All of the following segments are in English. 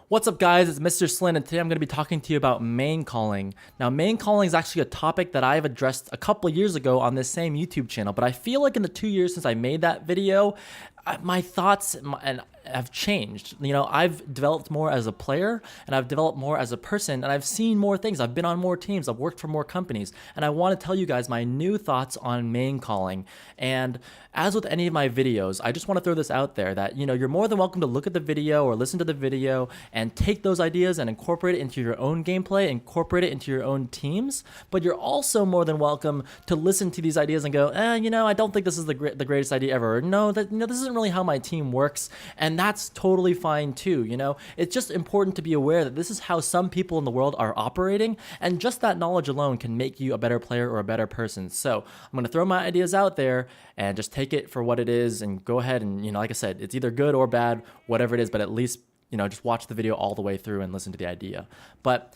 What's up, guys? It's Mr. SLIN, and today I'm going to be talking to you about main calling. Now, main calling is actually a topic that I've addressed a couple of years ago on this same YouTube channel, but I feel like in the 2 years since I made that video, my thoughts have changed. You know, I've developed more as a player, and I've developed more as a person, and I've seen more things. I've been on more teams. I've worked for more companies, and I want to tell you guys my new thoughts on main calling. And as with any of my videos, I just want to throw this out there that, you know, you're more than welcome to look at the video or listen to the video and take those ideas and incorporate it into your own gameplay, incorporate it into your own teams. But you're also more than welcome to listen to these ideas and go, you know, I don't think this is the greatest idea ever. Or, no, this isn't really how my team works. And that's totally fine too. You know, it's just important to be aware that this is how some people in the world are operating. And just that knowledge alone can make you a better player or a better person. So I'm going to throw my ideas out there and just take it for what it is and go ahead and, you know, like I said, it's either good or bad, whatever it is, but at least, you know, just watch the video all the way through and listen to the idea. But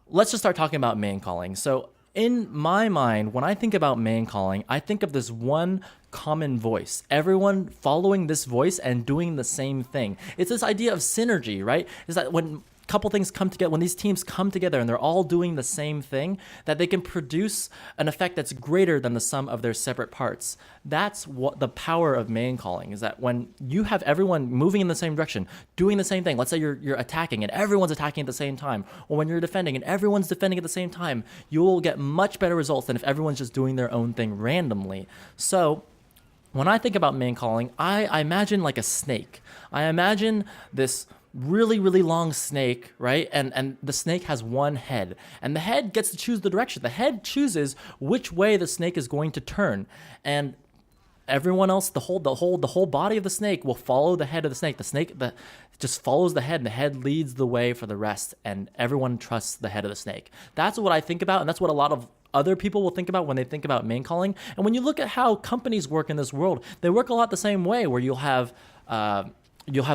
let's just start talking about main calling. So in my mind, when I think about main calling, I think of this one common voice, everyone following this voice and doing the same thing. It's this idea of synergy, right? Is that when couple things come together, when these teams come together and they're all doing the same thing, that they can produce an effect that's greater than the sum of their separate parts. That's what the power of main calling is, that when you have everyone moving in the same direction, doing the same thing, let's say you're attacking and everyone's attacking at the same time, or when you're defending and everyone's defending at the same time, you will get much better results than if everyone's just doing their own thing randomly. So when I think about main calling, I imagine like a snake. I imagine this really long snake, right? And the snake has one head, and the head gets to choose the direction. The head chooses which way the snake is going to turn, and everyone else, the whole body of the snake will follow the head of the snake. The snake just follows the head, and the head leads the way for the rest, and everyone trusts the head of the snake. That's what I think about, and that's what a lot of other people will think about when they think about main calling. And when you look at how companies work in this world, they work a lot the same way, where you'll have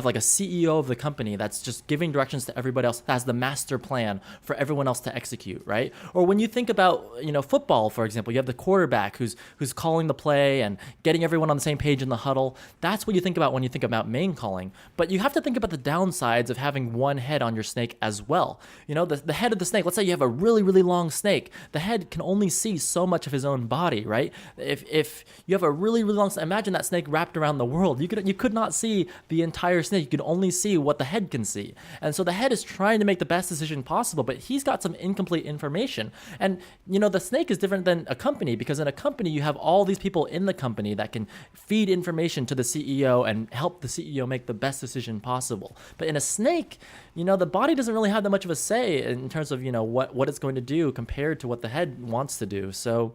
like a CEO of the company that's just giving directions to everybody else, that has the master plan for everyone else to execute, right? Or when you think about, you know, football, for example, you have the quarterback who's calling the play and getting everyone on the same page in the huddle. That's what you think about when you think about main calling. But you have to think about the downsides of having one head on your snake as well. You know, the head of the snake, let's say you have a really long snake, the head can only see so much of his own body, right? If you have a really long snake, imagine that snake wrapped around the world. You could not see the entire snake. You can only see what the head can see. And so the head is trying to make the best decision possible, but he's got some incomplete information. And, you know, the snake is different than a company, because in a company, you have all these people in the company that can feed information to the CEO and help the CEO make the best decision possible. But in a snake, you know, the body doesn't really have that much of a say in terms of, you know, what it's going to do compared to what the head wants to do. So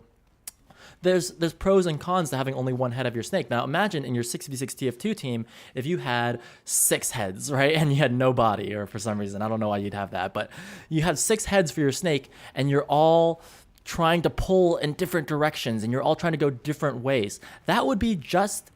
there's pros and cons to having only one head of your snake. Now imagine in your 6v6 TF2 team, if you had 6 heads, right? And you had no body, or for some reason, I don't know why you'd have that, but you have 6 heads for your snake, and you're all trying to pull in different directions, and you're all trying to go different ways. That would be just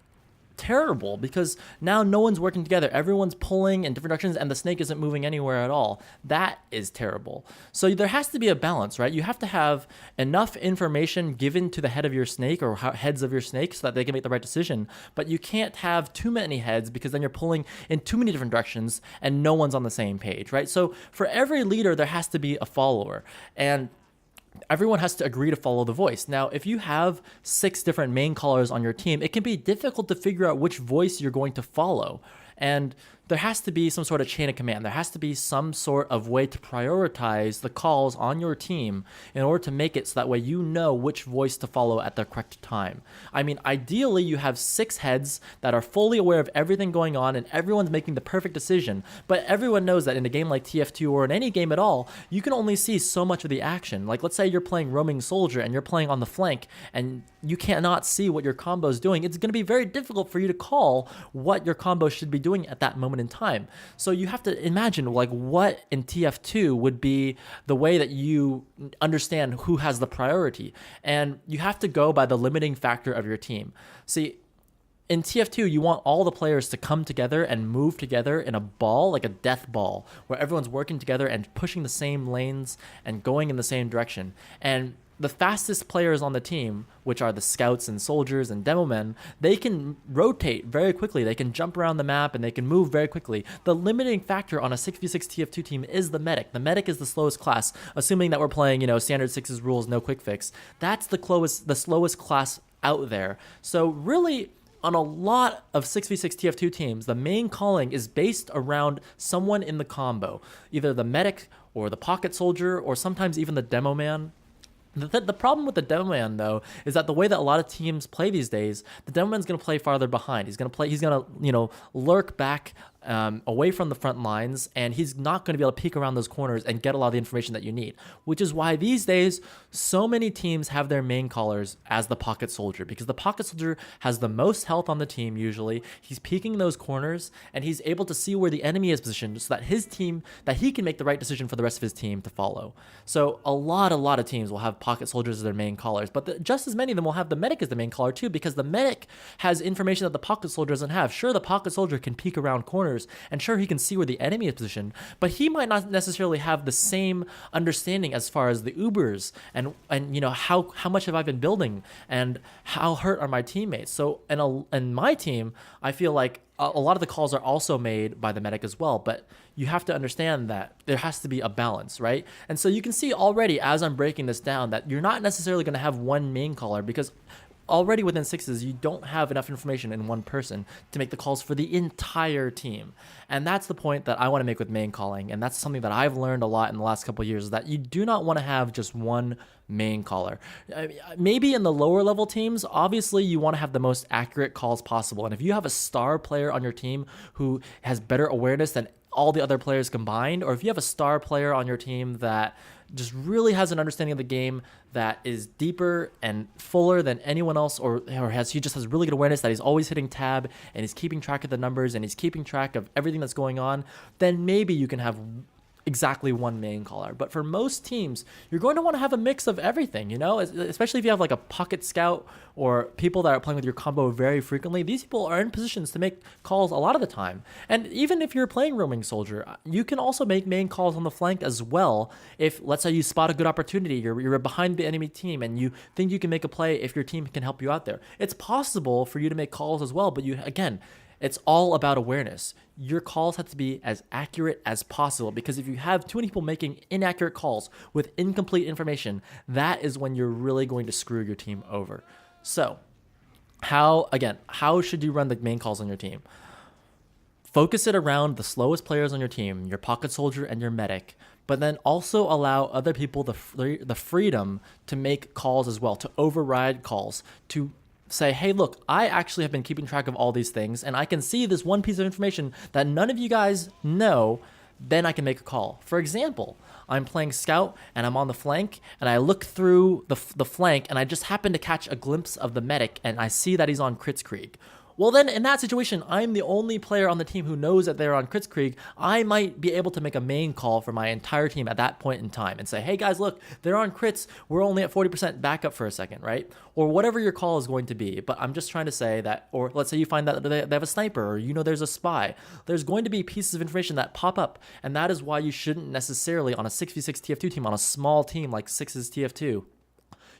terrible, because now no one's working together. Everyone's pulling in different directions and the snake isn't moving anywhere at all. That is terrible. So there has to be a balance, right? You have to have enough information given to the head of your snake, or heads of your snake, so that they can make the right decision. But you can't have too many heads, because then you're pulling in too many different directions and no one's on the same page, right? So for every leader, there has to be a follower, and everyone has to agree to follow the voice. Now, if you have 6 different main callers on your team, it can be difficult to figure out which voice you're going to follow. And there has to be some sort of chain of command. There has to be some sort of way to prioritize the calls on your team in order to make it so that way you know which voice to follow at the correct time. I mean, ideally, you have 6 heads that are fully aware of everything going on and everyone's making the perfect decision. But everyone knows that in a game like TF2, or in any game at all, you can only see so much of the action. Like, let's say you're playing roaming soldier and you're playing on the flank and you cannot see what your combo is doing. It's going to be very difficult for you to call what your combo should be doing at that moment in time. So you have to imagine, like, what in TF2 would be the way that you understand who has the priority. And you have to go by the limiting factor of your team. See, in TF2, you want all the players to come together and move together in a ball, like a death ball, where everyone's working together and pushing the same lanes and going in the same direction. And the fastest players on the team, which are the scouts and soldiers and demo men, they can rotate very quickly. They can jump around the map and they can move very quickly. The limiting factor on a 6v6 TF2 team is the medic. The medic is the slowest class, assuming that we're playing, standard sixes rules, no quick fix. That's the slowest class out there. So really, on a lot of 6v6 TF2 teams, the main calling is based around someone in the combo, either the medic or the pocket soldier or sometimes even the demo man. The problem with the demo man, though, is that the way that a lot of teams play these days, the demo man's going to play farther behind. He's going to lurk back away from the front lines, and he's not going to be able to peek around those corners and get a lot of the information that you need, which is why these days so many teams have their main callers as the pocket soldier, because the pocket soldier has the most health on the team. Usually he's peeking those corners and he's able to see where the enemy is positioned so that he can make the right decision for the rest of his team to follow. So a lot of teams will have pocket soldiers as their main callers, but just as many of them will have the medic as the main caller too, because the medic has information that the pocket soldier doesn't have. Sure, the pocket soldier can peek around corners, and sure, he can see where the enemy is positioned, but he might not necessarily have the same understanding as far as the Ubers and how much have I been building and how hurt are my teammates. So in my team, I feel like a lot of the calls are also made by the medic as well, but you have to understand that there has to be a balance, right? And so you can see already as I'm breaking this down that you're not necessarily going to have one main caller, because already within sixes, you don't have enough information in one person to make the calls for the entire team. And that's the point that I want to make with main calling. And that's something that I've learned a lot in the last couple of years, is that you do not want to have just one main caller. Maybe in the lower level teams, obviously you want to have the most accurate calls possible. And if you have a star player on your team who has better awareness than all the other players combined, or if you have a star player on your team that just really has an understanding of the game that is deeper and fuller than anyone else, or he just has really good awareness that he's always hitting tab and he's keeping track of the numbers and he's keeping track of everything that's going on, then maybe you can have exactly one main caller. But for most teams, you're going to want to have a mix of everything, especially if you have like a pocket scout or people that are playing with your combo very frequently. These people are in positions to make calls a lot of the time. And even if you're playing roaming soldier, you can also make main calls on the flank as well. If, let's say, you spot a good opportunity, you're behind the enemy team and you think you can make a play if your team can help you out there, it's possible for you to make calls as well. But it's all about awareness. Your calls have to be as accurate as possible, because if you have too many people making inaccurate calls with incomplete information, that is when you're really going to screw your team over. So how should you run the main calls on your team? Focus it around the slowest players on your team, your pocket soldier and your medic, but then also allow other people the freedom to make calls as well, to override calls, to say, hey, look, I actually have been keeping track of all these things, and I can see this one piece of information that none of you guys know, then I can make a call. For example, I'm playing scout and I'm on the flank and I look through the flank and I just happen to catch a glimpse of the medic and I see that he's on Kritzkrieg. Well, then in that situation, I'm the only player on the team who knows that they're on Kritzkrieg. I might be able to make a main call for my entire team at that point in time and say, hey guys, look, they're on crits. We're only at 40% backup for a second, right? Or whatever your call is going to be. But I'm just trying to say that, or let's say you find that they have a sniper, or there's a spy. There's going to be pieces of information that pop up. And that is why you shouldn't necessarily, on a 6v6 TF2 team, on a small team like 6's TF2,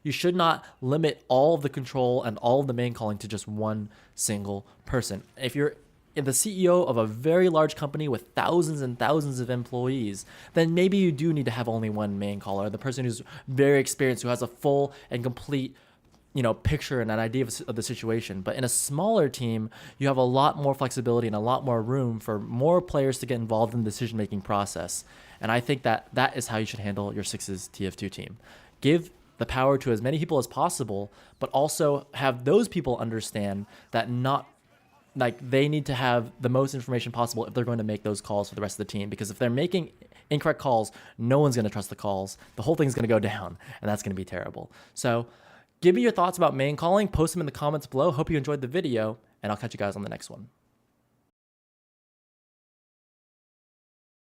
you should not limit all of the control and all of the main calling to just one single person. If you're the CEO of a very large company with thousands and thousands of employees, then maybe you do need to have only one main caller, the person who's very experienced, who has a full and complete picture and an idea of the situation. But in a smaller team, you have a lot more flexibility and a lot more room for more players to get involved in the decision-making process. And I think that is how you should handle your 6's TF2 team. Give the power to as many people as possible, but also have those people understand that they need to have the most information possible if they're going to make those calls for the rest of the team. Because if they're making incorrect calls, no one's going to trust the calls. The whole thing's going to go down, and that's going to be terrible. So give me your thoughts about main calling. Post them in the comments below. Hope you enjoyed the video, and I'll catch you guys on the next one.